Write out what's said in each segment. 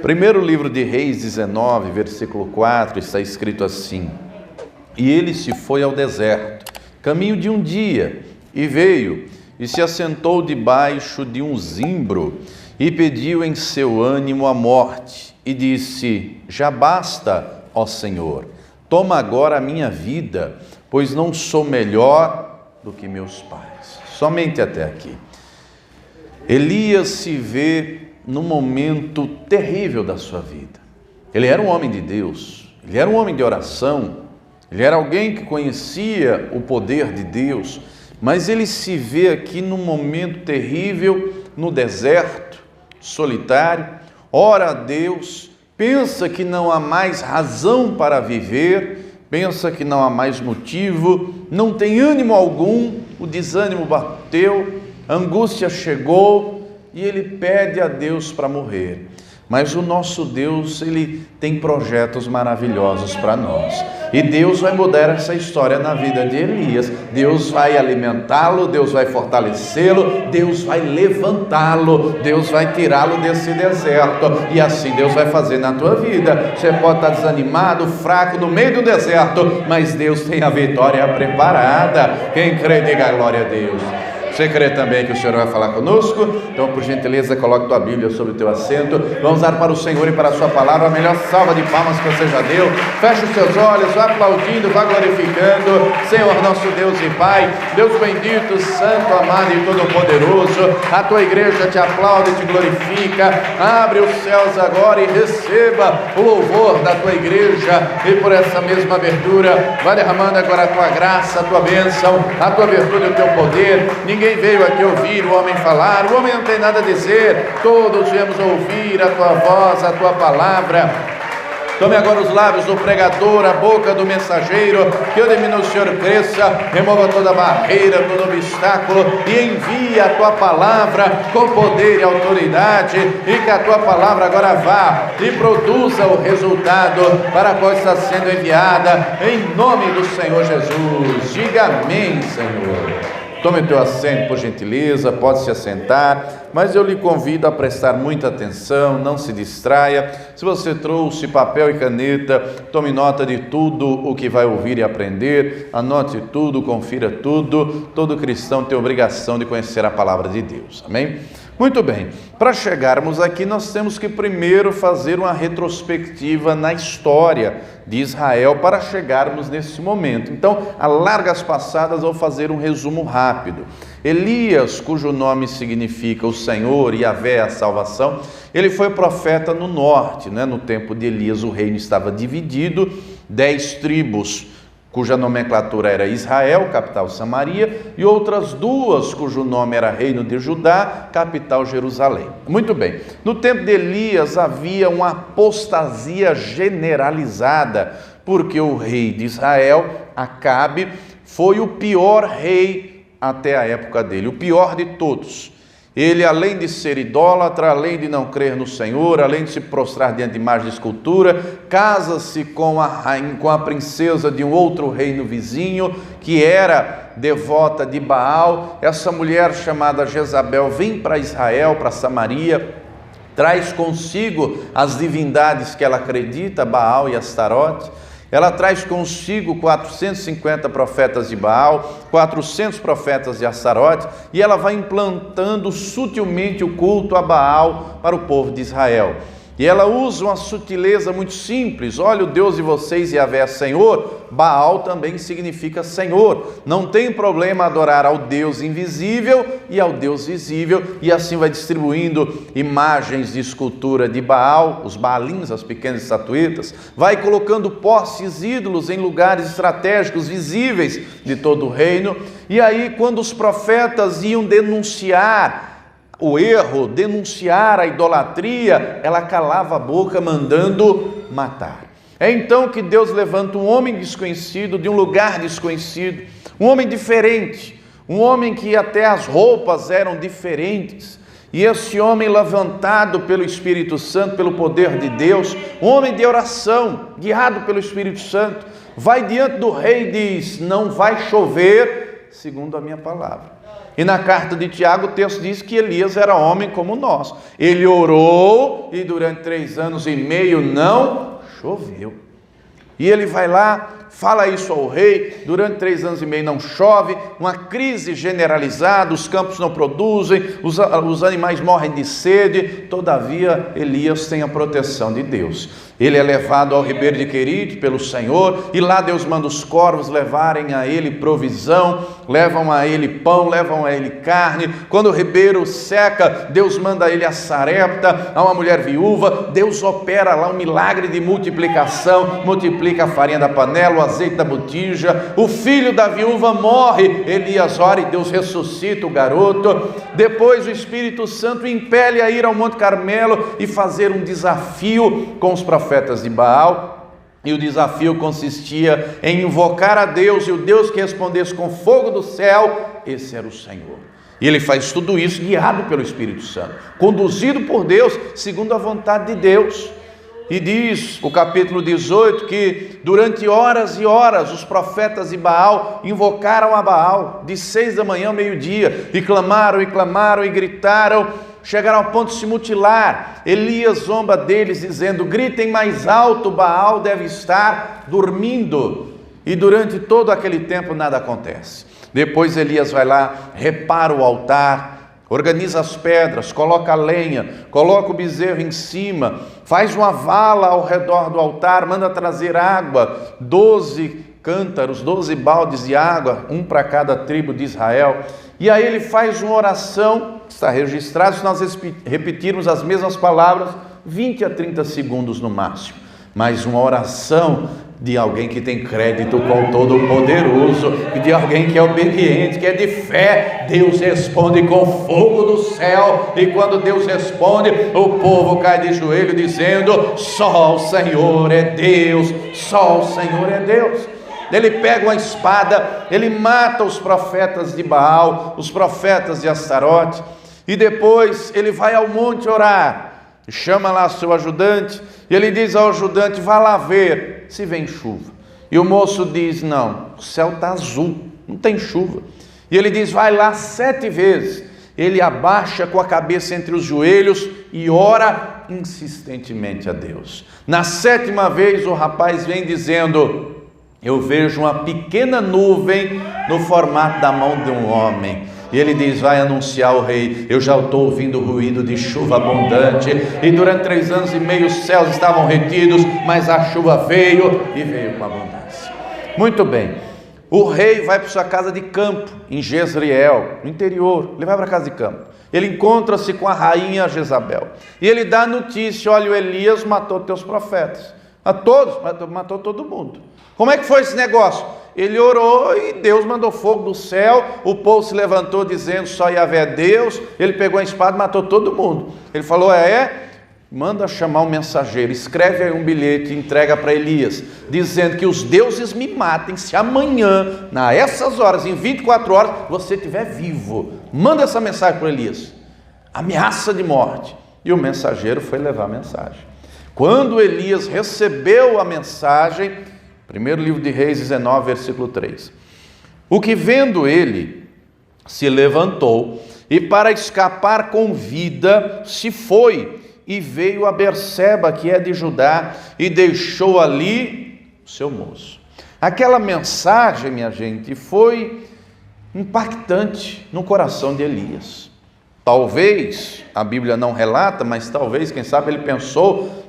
Primeiro livro de Reis 19, versículo 4, está escrito assim: E ele se foi ao deserto, caminho de um dia, e veio, e se assentou debaixo de um zimbro, e pediu em seu ânimo a morte, e disse: Já basta, ó Senhor, toma agora a minha vida, pois não sou melhor do que meus pais. Somente até aqui. Elias se vê num momento terrível da sua vida. Ele era um homem de Deus, ele era um homem de oração, ele era alguém que conhecia o poder de Deus, mas ele se vê aqui num momento terrível, no deserto, solitário, ora a Deus, pensa que não há mais razão para viver, pensa que não há mais motivo, não tem ânimo algum, o desânimo bateu, a angústia chegou e ele pede a Deus para morrer. Mas o nosso Deus, ele tem projetos maravilhosos para nós. E Deus vai mudar essa história na vida de Elias. Deus vai alimentá-lo, Deus vai fortalecê-lo, Deus vai levantá-lo, Deus vai tirá-lo desse deserto. E assim Deus vai fazer na tua vida. Você pode estar desanimado, fraco, no meio do deserto, mas Deus tem a vitória preparada. Quem crê, diga glória a Deus. Você crê também que o Senhor vai falar conosco? Então, por gentileza, coloque tua Bíblia sobre o teu assento. Vamos dar para o Senhor e para a sua palavra a melhor salva de palmas que você já deu. Feche os seus olhos, vá aplaudindo, vá glorificando. Senhor, nosso Deus e Pai, Deus bendito, santo, amado e todo-poderoso, a tua igreja te aplaude e te glorifica. Abre os céus agora e receba o louvor da tua igreja. E por essa mesma abertura, vai derramando agora a tua graça, a tua bênção, a tua virtude e o teu poder. Ninguém veio aqui ouvir o homem falar, o homem não tem nada a dizer, todos viemos ouvir a tua voz, a tua palavra. Tome agora os lábios do pregador, a boca do mensageiro, que eu diminua, o Senhor cresça, remova toda barreira, todo obstáculo e envie a tua palavra com poder e autoridade, e que a tua palavra agora vá e produza o resultado para qual está sendo enviada, em nome do Senhor Jesus. Diga amém, Senhor. Tome o teu assento, por gentileza, pode se assentar, mas eu lhe convido a prestar muita atenção, não se distraia. Se você trouxe papel e caneta, tome nota de tudo o que vai ouvir e aprender, anote tudo, confira tudo. Todo cristão tem obrigação de conhecer a palavra de Deus, amém? Muito bem, para chegarmos aqui nós temos que primeiro fazer uma retrospectiva na história de Israel para chegarmos nesse momento. Então, a largas passadas, vou fazer um resumo rápido. Elias, cujo nome significa o Senhor, Yahvé, a salvação, ele foi profeta no norte, né? No tempo de Elias o reino estava dividido, 10 tribos, cuja nomenclatura era Israel, capital Samaria, e outras 2, cujo nome era Reino de Judá, capital Jerusalém. Muito bem, no tempo de Elias havia uma apostasia generalizada, porque o rei de Israel, Acabe, foi o pior rei até a época dele, o pior de todos. Ele, além de ser idólatra, além de não crer no Senhor, além de se prostrar diante de imagem de escultura, casa-se com a princesa de um outro reino vizinho, que era devota de Baal. Essa mulher chamada Jezabel vem para Israel, para Samaria, traz consigo as divindades que ela acredita, Baal e Astarote. Ela traz consigo 450 profetas de Baal, 400 profetas de Astarote, e ela vai implantando sutilmente o culto a Baal para o povo de Israel. E ela usa uma sutileza muito simples. Olha, o Deus de vocês, Yahvé, é Senhor. Baal também significa Senhor. Não tem problema adorar ao Deus invisível e ao Deus visível. E assim vai distribuindo imagens de escultura de Baal, os Baalins, as pequenas estatuetas. Vai colocando postes ídolos em lugares estratégicos, visíveis de todo o reino. E aí, quando os profetas iam denunciar o erro, denunciar a idolatria, ela calava a boca, mandando matar. É então que Deus levanta um homem desconhecido, de um lugar desconhecido, um homem diferente, um homem que até as roupas eram diferentes. E esse homem, levantado pelo Espírito Santo, pelo poder de Deus, um homem de oração, guiado pelo Espírito Santo, vai diante do rei e diz: não vai chover segundo a minha palavra. E na carta de Tiago o texto diz que Elias era homem como nós. Ele orou e durante 3 anos e meio não choveu. E ele vai lá, fala isso ao rei, durante 3 anos e meio não chove, uma crise generalizada, os campos não produzem, os animais morrem de sede, todavia Elias tem a proteção de Deus. Ele é levado ao ribeiro de Querite pelo Senhor, e lá Deus manda os corvos levarem a ele provisão, levam a ele pão, levam a ele carne. Quando o ribeiro seca, Deus manda a ele a sarepta, a uma mulher viúva. Deus opera lá um milagre de multiplicação, multiplica a farinha da panela, o azeite da botija. O filho da viúva morre, Elias ora e Deus ressuscita o garoto. Depois o Espírito Santo impele a ir ao Monte Carmelo e fazer um desafio com os profetas de Baal, e o desafio consistia em invocar a Deus, e o Deus que respondesse com fogo do céu, esse era o Senhor. E ele faz tudo isso guiado pelo Espírito Santo, conduzido por Deus, segundo a vontade de Deus. E diz o capítulo 18 que durante horas e horas os profetas de Baal invocaram a Baal, de 6 da manhã ao meio-dia, e clamaram e gritaram, chegaram ao ponto de se mutilar. Elias zomba deles dizendo: gritem mais alto, Baal deve estar dormindo. E durante todo aquele tempo nada acontece. Depois Elias vai lá, repara o altar, organiza as pedras, coloca a lenha, coloca o bezerro em cima, faz uma vala ao redor do altar, manda trazer água, 12 cântaros, 12 baldes de água, um para cada tribo de Israel. E aí ele faz uma oração, está registrado, se nós repetirmos as mesmas palavras, 20 a 30 segundos no máximo. Mas uma oração de alguém que tem crédito com o Todo-Poderoso, de alguém que é obediente, que é de fé. Deus responde com fogo do céu, e quando Deus responde, o povo cai de joelho dizendo: só o Senhor é Deus, só o Senhor é Deus. Ele pega uma espada, ele mata os profetas de Baal, os profetas de Astarote, e depois ele vai ao monte orar, chama lá seu ajudante, e ele diz ao ajudante: vá lá ver se vem chuva. E o moço diz: não, o céu está azul, não tem chuva. E ele diz: vai lá 7 vezes. Ele abaixa com a cabeça entre os joelhos e ora insistentemente a Deus. Na 7ª vez o rapaz vem dizendo: eu vejo uma pequena nuvem no formato da mão de um homem. E ele diz: vai anunciar ao rei, eu já estou ouvindo o ruído de chuva abundante. E durante 3 anos e meio os céus estavam retidos, mas a chuva veio, e veio com abundância. Muito bem, o rei vai para sua casa de campo, em Jezreel, no interior. Ele vai para a casa de campo, ele encontra-se com a rainha Jezabel, e ele dá a notícia: olha, o Elias matou teus profetas, a todos, matou todo mundo. Como é que foi esse negócio? Ele orou e Deus mandou fogo do céu, o povo se levantou dizendo: só Yahvé é Deus. Ele pegou a espada e matou todo mundo. Ele falou: manda chamar um mensageiro, escreve aí um bilhete e entrega para Elias, dizendo que os deuses me matem se amanhã, nessas horas, em 24 horas, você estiver vivo. Manda essa mensagem para Elias, ameaça de morte. E o mensageiro foi levar a mensagem. Quando Elias recebeu a mensagem, primeiro livro de Reis 19, versículo 3. O que vendo ele, se levantou, e para escapar com vida, se foi, e veio a Berseba, que é de Judá, e deixou ali o seu moço. Aquela mensagem, minha gente, foi impactante no coração de Elias. Talvez, a Bíblia não relata, mas talvez, quem sabe, ele pensou,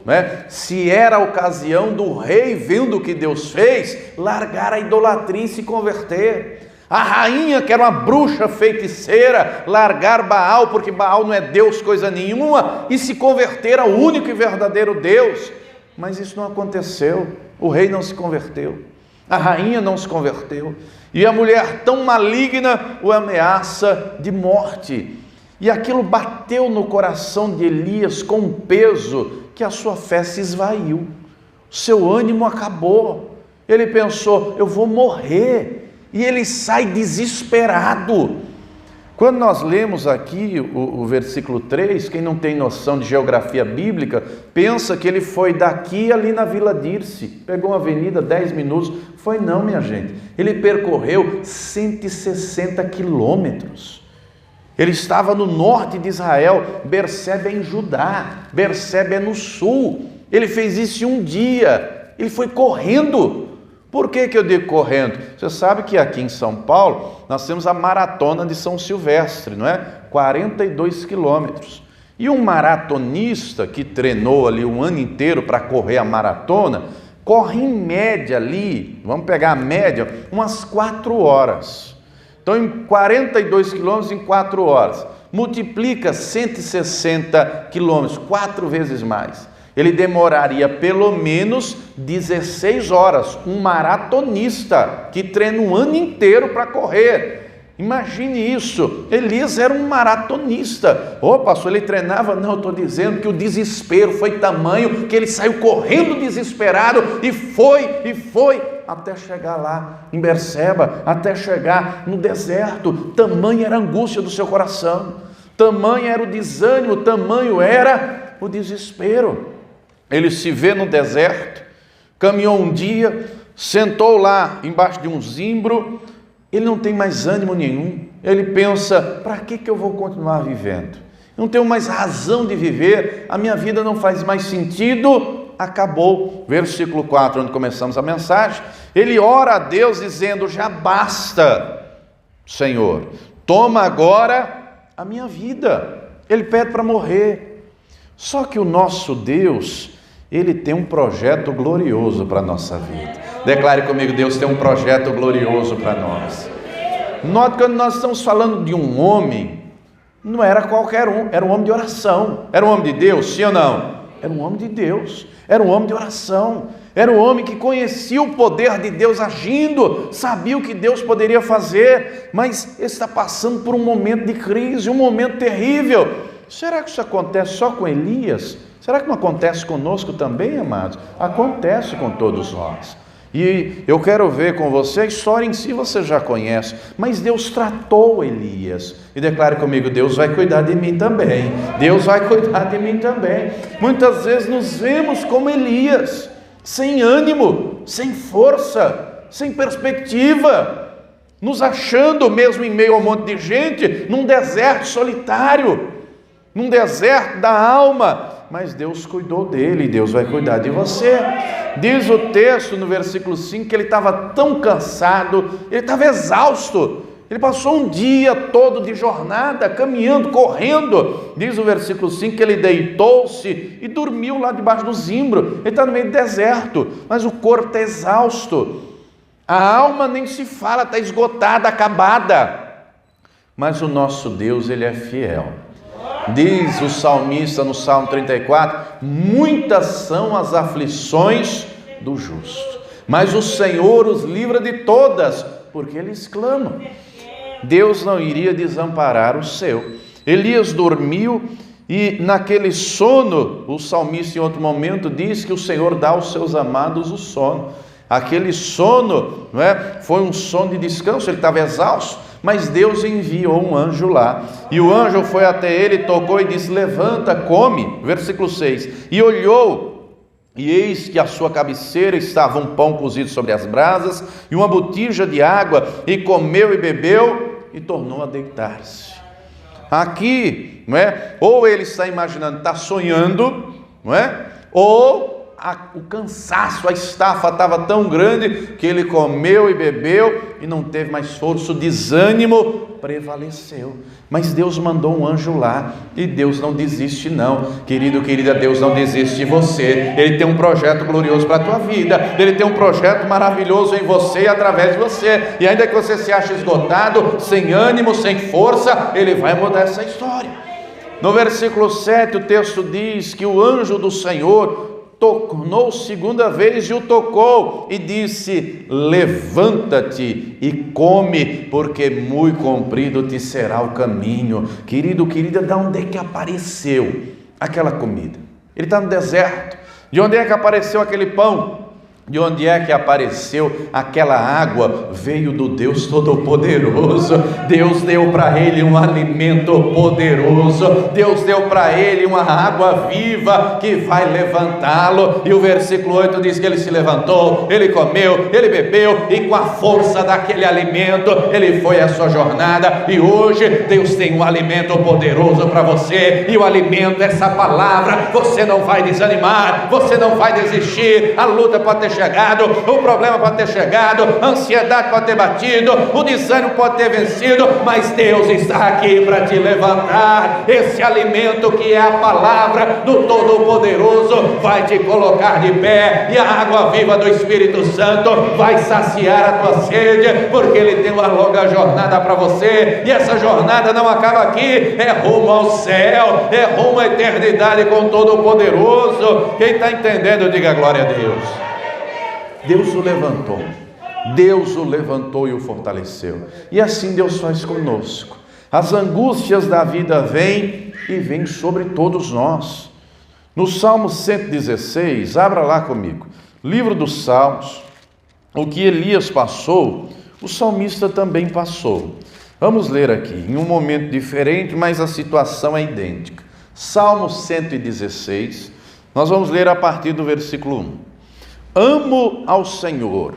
se era a ocasião do rei, vendo o que Deus fez, largar a idolatria e se converter. A rainha, que era uma bruxa feiticeira, largar Baal, porque Baal não é Deus coisa nenhuma, e se converter ao único e verdadeiro Deus. Mas isso não aconteceu. O rei não se converteu, a rainha não se converteu, e a mulher tão maligna o ameaça de morte. E aquilo bateu no coração de Elias com um peso que a sua fé se esvaiu, seu ânimo acabou. Ele pensou: eu vou morrer. E ele sai desesperado. Quando nós lemos aqui o versículo 3, quem não tem noção de geografia bíblica, pensa que ele foi daqui ali na Vila Dirce, pegou uma avenida 10 minutos. Foi não, minha gente. Ele percorreu 160 quilômetros. Ele estava no norte de Israel, Berseba é em Judá, Berseba é no sul. Ele fez isso em um dia, ele foi correndo. Por que eu digo correndo? Você sabe que aqui em São Paulo nós temos a maratona de São Silvestre, não é? 42 quilômetros. E um maratonista que treinou ali um ano inteiro para correr a maratona, corre em média ali, vamos pegar a média, umas 4 horas. Então, em 42 quilômetros, em 4 horas, multiplica 160 quilômetros, 4 vezes mais. Ele demoraria pelo menos 16 horas, um maratonista que treina um ano inteiro para correr. Imagine isso, Elias era um maratonista. Pastor, ele treinava? Não, eu estou dizendo que o desespero foi tamanho que ele saiu correndo desesperado e foi, até chegar lá em Berseba, até chegar no deserto. Tamanha era a angústia do seu coração, tamanho era o desânimo, tamanho era o desespero. Ele se vê no deserto, caminhou um dia, sentou lá embaixo de um zimbro, ele não tem mais ânimo nenhum, ele pensa, para que eu vou continuar vivendo? Eu não tenho mais razão de viver, a minha vida não faz mais sentido, acabou. Versículo 4, onde começamos a mensagem, ele ora a Deus dizendo, já basta, Senhor, toma agora a minha vida. Ele pede para morrer. Só que o nosso Deus, Ele tem um projeto glorioso para a nossa vida. Declare comigo, Deus tem um projeto glorioso para nós. Note que quando nós estamos falando de um homem, não era qualquer um, era um homem de oração. Era um homem de Deus, sim ou não? Era um homem de Deus, era um homem de oração. Era um homem que conhecia o poder de Deus agindo, sabia o que Deus poderia fazer, mas está passando por um momento de crise, um momento terrível. Será que isso acontece só com Elias? Será que não acontece conosco também, amados? Acontece com todos nós. E eu quero ver com você, a história em si você já conhece, mas Deus tratou Elias. E declare comigo, Deus vai cuidar de mim também. Deus vai cuidar de mim também. Muitas vezes nos vemos como Elias, sem ânimo, sem força, sem perspectiva, nos achando mesmo em meio a um monte de gente, num deserto solitário, num deserto da alma. Mas Deus cuidou dele e Deus vai cuidar de você. Diz o texto no versículo 5 que ele estava tão cansado, ele estava exausto, ele passou um dia todo de jornada, caminhando, correndo. Diz o versículo 5 que ele deitou-se e dormiu lá debaixo do zimbro. Ele está no meio do deserto, mas o corpo está exausto, a alma nem se fala, está esgotada, acabada. Mas o nosso Deus, Ele é fiel. Diz o salmista no Salmo 34, muitas são as aflições do justo, mas o Senhor os livra de todas, porque eles clamam. Deus não iria desamparar o seu. Elias dormiu e naquele sono, o salmista em outro momento diz que o Senhor dá aos seus amados o sono. Aquele sono, não é? Foi um sono de descanso, ele estava exausto. Mas Deus enviou um anjo lá, e o anjo foi até ele, tocou e disse, levanta, come, versículo 6, e olhou, e eis que à sua cabeceira estava um pão cozido sobre as brasas, e uma botija de água, e comeu e bebeu, e tornou a deitar-se. Aqui, não é? Ou ele está imaginando, está sonhando, não é? Ou o cansaço, a estafa estava tão grande que ele comeu e bebeu e não teve mais força, o desânimo prevaleceu. Mas Deus mandou um anjo lá e Deus não desiste não. Querido, querida, Deus não desiste de você. Ele tem um projeto glorioso para a tua vida. Ele tem um projeto maravilhoso em você e através de você. E ainda que você se ache esgotado, sem ânimo, sem força, Ele vai mudar essa história. No versículo 7 o texto diz que o anjo do Senhor tornou segunda vez e o tocou e disse, levanta-te e come, porque muito comprido te será o caminho. Querido, querida, de onde é que apareceu aquela comida? Ele está no deserto. De onde é que apareceu aquele pão? De onde é que apareceu aquela água? Veio do Deus Todo-Poderoso. Deus deu para ele um alimento poderoso. Deus deu para ele uma água viva que vai levantá-lo. E o versículo 8 diz que ele se levantou, ele comeu, ele bebeu, e com a força daquele alimento ele foi a sua jornada. E hoje Deus tem um alimento poderoso para você, e o alimento é essa palavra. Você não vai desanimar, você não vai desistir. A luta pode ter chegado, o problema pode ter chegado, a ansiedade pode ter batido, o desânimo pode ter vencido, mas Deus está aqui para te levantar. Esse alimento que é a palavra do Todo-Poderoso vai te colocar de pé, e a água viva do Espírito Santo vai saciar a tua sede, porque Ele tem uma longa jornada para você, e essa jornada não acaba aqui, é rumo ao céu, é rumo à eternidade com o Todo-Poderoso. Quem está entendendo, diga glória a Deus. Deus o levantou, Deus o levantou e o fortaleceu, e assim Deus faz conosco. As angústias da vida vêm e vêm sobre todos nós. No Salmo 116, abra lá comigo, livro dos Salmos. O que Elias passou, o salmista também passou. Vamos ler aqui, em um momento diferente, mas a situação é idêntica. Salmo 116, nós vamos ler a partir do versículo 1. Amo ao Senhor,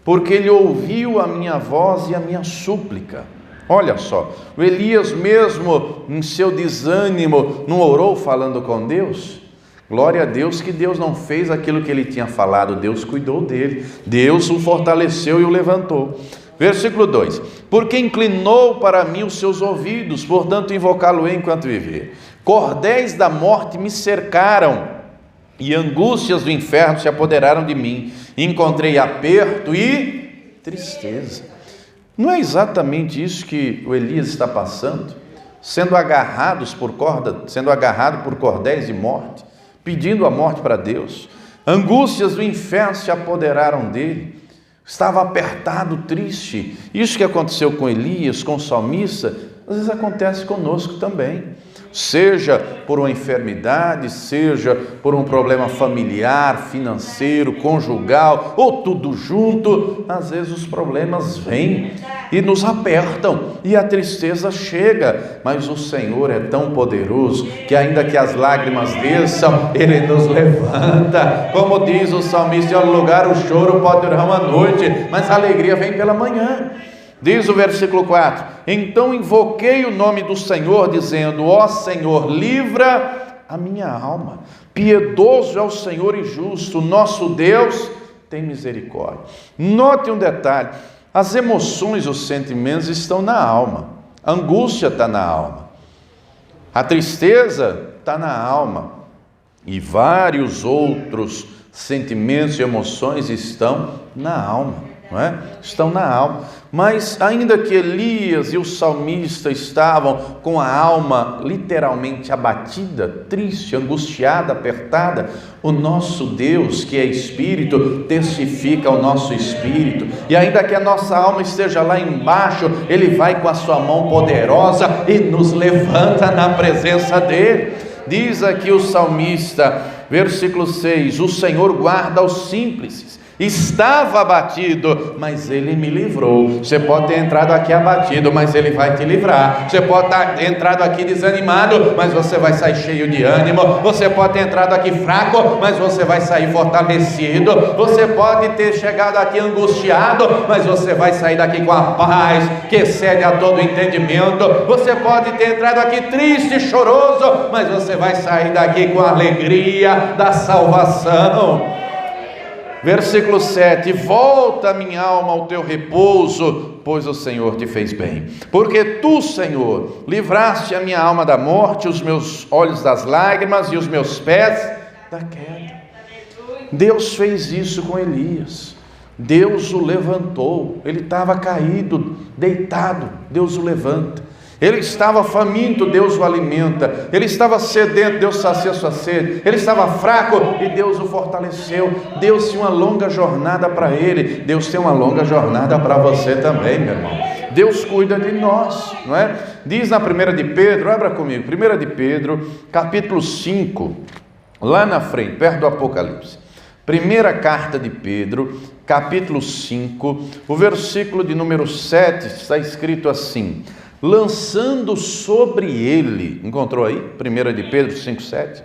porque Ele ouviu a minha voz e a minha súplica. Olha só, o Elias mesmo em seu desânimo não orou falando com Deus? Glória a Deus que Deus não fez aquilo que ele tinha falado, Deus cuidou dele, Deus o fortaleceu e o levantou. Versículo 2: porque inclinou para mim os seus ouvidos, portanto invocá-lo-ei enquanto viver. Cordéis da morte me cercaram, e angústias do inferno se apoderaram de mim. Encontrei aperto e tristeza. Não é exatamente isso que o Elias está passando? Sendo agarrado por cordéis de morte, pedindo a morte para Deus. Angústias do inferno se apoderaram dele. Estava apertado, triste. Isso que aconteceu com Elias, com o salmista, às vezes acontece conosco também. Seja por uma enfermidade, seja por um problema familiar, financeiro, conjugal, ou tudo junto, às vezes os problemas vêm e nos apertam, e a tristeza chega, mas o Senhor é tão poderoso, que ainda que as lágrimas desçam, Ele nos levanta. Como diz o salmista, em algum lugar o choro pode durar uma noite, mas a alegria vem pela manhã. Diz o versículo 4: então invoquei o nome do Senhor, dizendo: ó Senhor, livra a minha alma. Piedoso é o Senhor e justo, nosso Deus tem misericórdia. Note um detalhe: as emoções, os sentimentos estão na alma. A angústia está na alma, a tristeza está na alma, e vários outros sentimentos e emoções estão na alma. Não é? Estão na alma. Mas ainda que Elias e o salmista estavam com a alma literalmente abatida, triste, angustiada, apertada, o nosso Deus, que é Espírito, testifica ao nosso Espírito, e ainda que a nossa alma esteja lá embaixo, Ele vai com a sua mão poderosa e nos levanta na presença dEle. Diz aqui o salmista, versículo 6: o Senhor guarda os simples. Estava abatido, mas Ele me livrou. Você pode ter entrado aqui abatido, mas Ele vai te livrar. Você pode ter entrado aqui desanimado, mas você vai sair cheio de ânimo. Você pode ter entrado aqui fraco, mas você vai sair fortalecido. Você pode ter chegado aqui angustiado, mas você vai sair daqui com a paz que excede a todo entendimento. Você pode ter entrado aqui triste, choroso, mas você vai sair daqui com a alegria da salvação. Versículo 7: volta minha alma ao teu repouso, pois o Senhor te fez bem. Porque tu, Senhor, livraste a minha alma da morte, os meus olhos das lágrimas e os meus pés da queda. Deus fez isso com Elias. Deus o levantou. Ele estava caído, deitado, Deus o levanta. Ele estava faminto, Deus o alimenta. Ele estava sedento, Deus sacia sua sede. Ele estava fraco e Deus o fortaleceu. Deus tinha uma longa jornada para ele. Deus tem uma longa jornada para você também, meu irmão. Deus cuida de nós, não é? Diz na 1 de Pedro, abra comigo, 1 de Pedro, capítulo 5, lá na frente, perto do Apocalipse. Primeira carta de Pedro, capítulo 5, o versículo de número 7, está escrito assim: lançando sobre ele, encontrou aí? 1 de Pedro 5, 7.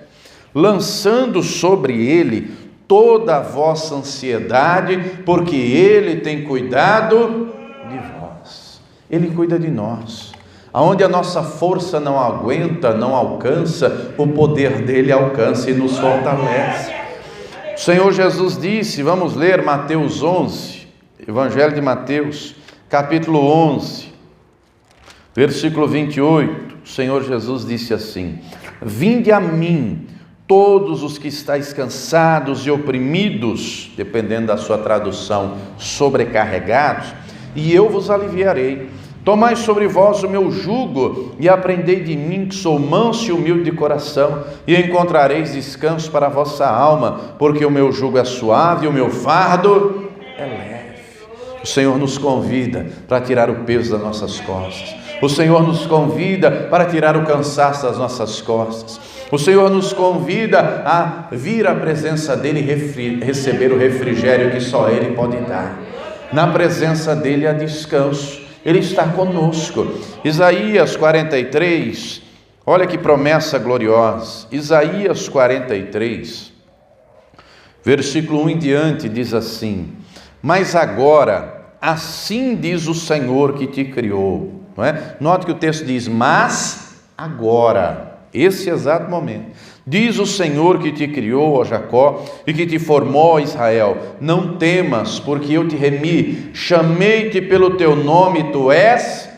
Lançando sobre ele toda a vossa ansiedade, porque ele tem cuidado de vós. Ele cuida de nós. Aonde a nossa força não aguenta, não alcança, o poder dele alcança e nos fortalece. O Senhor Jesus disse, vamos ler Mateus 11, Evangelho de Mateus, capítulo 11, versículo 28, o Senhor Jesus disse assim: vinde a mim, todos os que estáis cansados e oprimidos, dependendo da sua tradução, sobrecarregados, e eu vos aliviarei. Tomai sobre vós o meu jugo e aprendei de mim, que sou manso e humilde de coração, e encontrareis descanso para a vossa alma, porque o meu jugo é suave e o meu fardo é leve. O Senhor nos convida para tirar o peso das nossas costas. O Senhor nos convida para tirar o cansaço das nossas costas. O Senhor nos convida a vir à presença dEle e receber o refrigério que só Ele pode dar. Na presença dEle há descanso. Ele está conosco. Isaías 43, olha que promessa gloriosa. Isaías 43, versículo 1 em diante, diz assim: mas agora, assim diz o Senhor que te criou. Não é? Note que o texto diz, mas agora, esse exato momento. Diz o Senhor que te criou, ó Jacó, e que te formou, ó Israel: não temas, porque eu te remi, chamei-te pelo teu nome, tu és...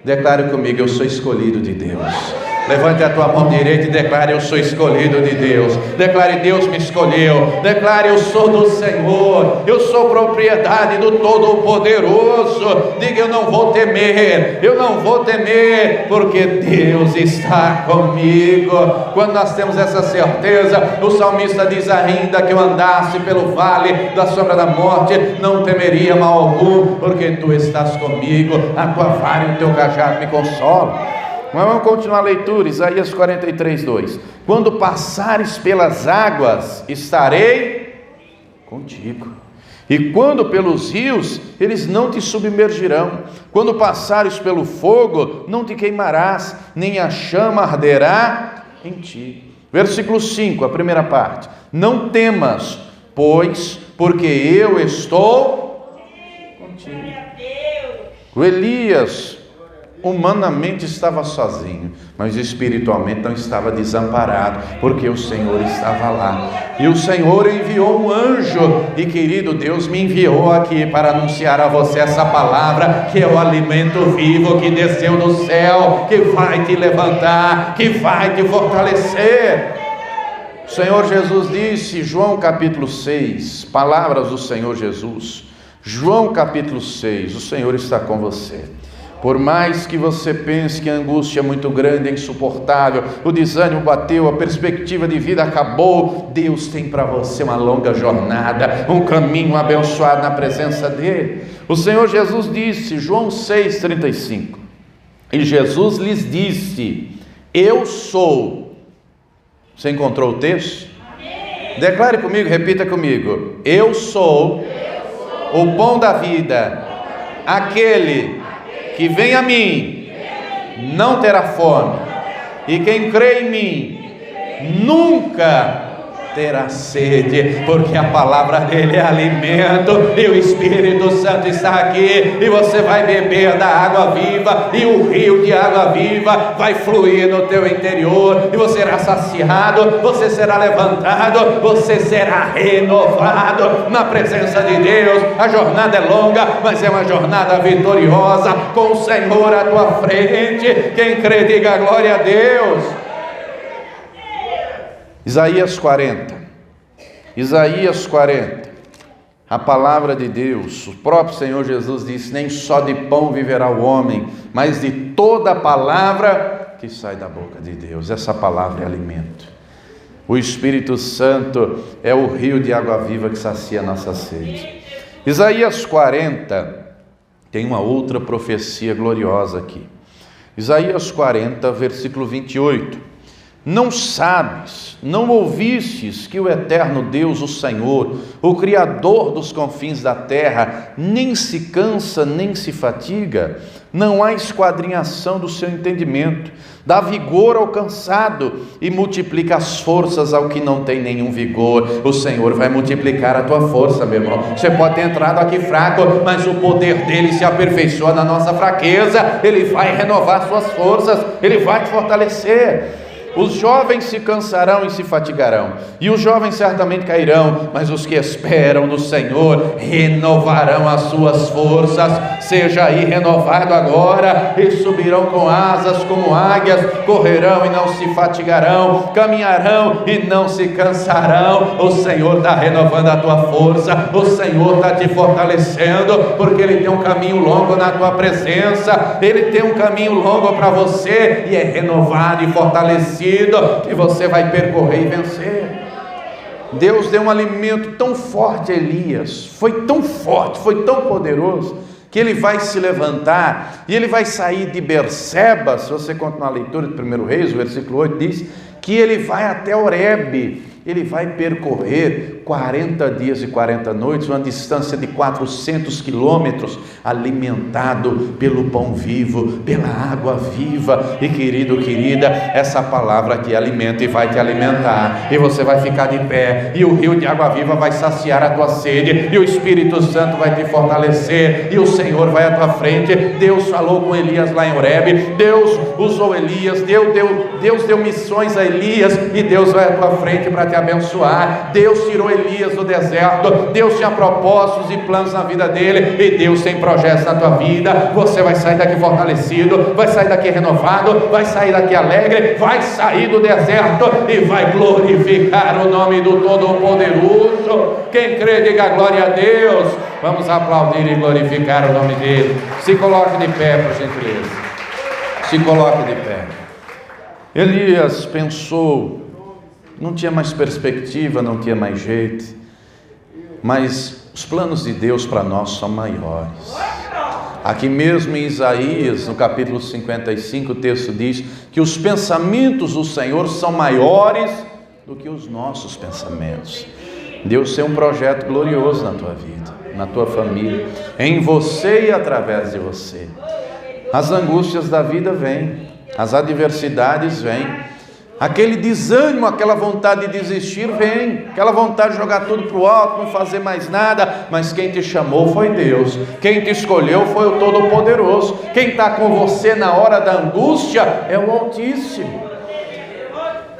Declare comigo: eu sou escolhido de Deus. Levante a tua mão direita e declare: eu sou escolhido de Deus. Declare: Deus me escolheu. Declare: eu sou do Senhor, eu sou propriedade do Todo-Poderoso. Diga: eu não vou temer, eu não vou temer, porque Deus está comigo. Quando nós temos essa certeza, o salmista diz: ainda que eu andasse pelo vale da sombra da morte, não temeria mal algum, porque tu estás comigo, a tua vara e o teu cajado me consolam. Mas vamos continuar a leitura, Isaías 43, 2. Quando passares pelas águas, estarei contigo. E quando pelos rios, eles não te submergirão. Quando passares pelo fogo, não te queimarás, nem a chama arderá em ti. Versículo 5, a primeira parte. Não temas, pois, porque eu estou contigo. O Elias humanamente estava sozinho, mas espiritualmente não estava desamparado, porque o Senhor estava lá. E o Senhor enviou um anjo, e querido, Deus me enviou aqui para anunciar a você essa palavra, que é o alimento vivo que desceu do céu, que vai te levantar, que vai te fortalecer. O Senhor Jesus disse, João capítulo 6, palavras do Senhor Jesus, João capítulo 6, o Senhor está com você. Por mais que você pense que a angústia é muito grande, é insuportável, o desânimo bateu, a perspectiva de vida acabou, Deus tem para você uma longa jornada, um caminho abençoado na presença dEle. O Senhor Jesus disse, João 6,35, e Jesus lhes disse: eu sou. Você encontrou o texto? Amém. Declare comigo, repita comigo: eu sou o pão da vida, aquele que vem a mim não terá fome, e quem crê em mim nunca terá sede, porque a palavra dele é alimento, e o Espírito Santo está aqui, e você vai beber da água viva, e o rio de água viva vai fluir no teu interior, e você será saciado, você será levantado, você será renovado na presença de Deus. A jornada é longa, mas é uma jornada vitoriosa, com o Senhor à tua frente. Quem crê, diga glória a Deus. Isaías 40, a palavra de Deus, o próprio Senhor Jesus disse: nem só de pão viverá o homem, mas de toda a palavra que sai da boca de Deus. Essa palavra é alimento. O Espírito Santo é o rio de água viva que sacia a nossa sede. Isaías 40 tem uma outra profecia gloriosa aqui. Isaías 40, versículo 28. Não sabes, não ouvistes que o eterno Deus, o Senhor, o Criador dos confins da terra, nem se cansa, nem se fatiga? Não há esquadrinhação do seu entendimento. Dá vigor ao cansado e multiplica as forças ao que não tem nenhum vigor. O Senhor vai multiplicar a tua força, meu irmão. Você pode ter entrado aqui fraco, mas o poder dele se aperfeiçoa na nossa fraqueza. Ele vai renovar suas forças, ele vai te fortalecer. Os jovens se cansarão e se fatigarão, e os jovens certamente cairão, mas os que esperam no Senhor renovarão as suas forças. Seja aí renovado agora, e subirão com asas como águias, correrão e não se fatigarão, caminharão e não se cansarão. O Senhor está renovando a tua força, o Senhor está te fortalecendo, porque Ele tem um caminho longo na tua presença, Ele tem um caminho longo para você, e é renovado e fortalecido que você vai percorrer e vencer. Deus deu um alimento tão forte a Elias, foi tão forte, foi tão poderoso, que ele vai se levantar e ele vai sair de Berseba. Se você continuar a leitura de 1 Reis, o versículo 8 diz que ele vai até Horebe. Ele vai percorrer 40 dias e 40 noites, uma distância de 400 quilômetros, alimentado pelo pão vivo, pela água viva. E querido, querida, essa palavra que alimenta e vai te alimentar, e você vai ficar de pé, e o rio de água viva vai saciar a tua sede, e o Espírito Santo vai te fortalecer, e o Senhor vai à tua frente. Deus falou com Elias lá em Horebe, Deus usou Elias, Deus deu missões a Elias, e Deus vai à tua frente para te abençoar. Deus tirou Elias do deserto, Deus tinha propósitos e planos na vida dele, e Deus tem projetos na tua vida. Você vai sair daqui fortalecido, vai sair daqui renovado, vai sair daqui alegre, vai sair do deserto e vai glorificar o nome do Todo-Poderoso. Quem crê, diga glória a Deus. Vamos aplaudir e glorificar o nome dele. Se coloque de pé, por gentileza. Se coloque de pé. Elias pensou, não tinha mais perspectiva, não tinha mais jeito, mas os planos de Deus para nós são maiores. Aqui mesmo em Isaías, no capítulo 55, o texto diz que os pensamentos do Senhor são maiores do que os nossos pensamentos. Deus tem um projeto glorioso na tua vida, na tua família, em você e através de você. As angústias da vida vêm, as adversidades vêm, aquele desânimo, aquela vontade de desistir vem, aquela vontade de jogar tudo para o alto, não fazer mais nada. Mas quem te chamou foi Deus, quem te escolheu foi o Todo-Poderoso, quem está com você na hora da angústia é o Altíssimo.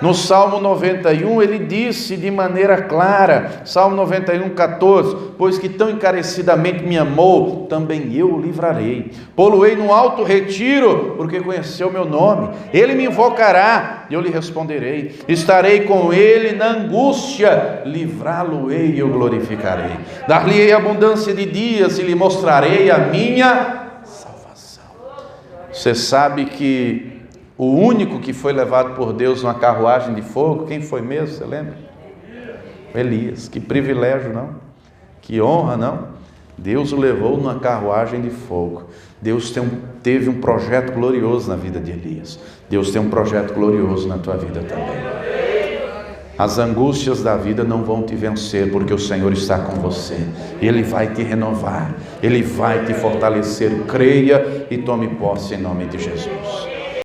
No Salmo 91 ele disse de maneira clara, Salmo 91, 14: pois que tão encarecidamente me amou, também eu o livrarei. Pô-lo-ei num alto retiro, porque conheceu meu nome. Ele me invocará, e eu lhe responderei. Estarei com ele na angústia, livrá-lo-ei e o glorificarei. Dar-lhe-ei abundância de dias e lhe mostrarei a minha salvação. Você sabe que o único que foi levado por Deus numa carruagem de fogo, quem foi mesmo, você lembra? Elias. Que privilégio, não? Que honra, não? Deus o levou numa carruagem de fogo. Deus teve um projeto glorioso na vida de Elias. Deus tem um projeto glorioso na tua vida também. As angústias da vida não vão te vencer, porque o Senhor está com você. Ele vai te renovar, Ele vai te fortalecer. Creia e tome posse em nome de Jesus.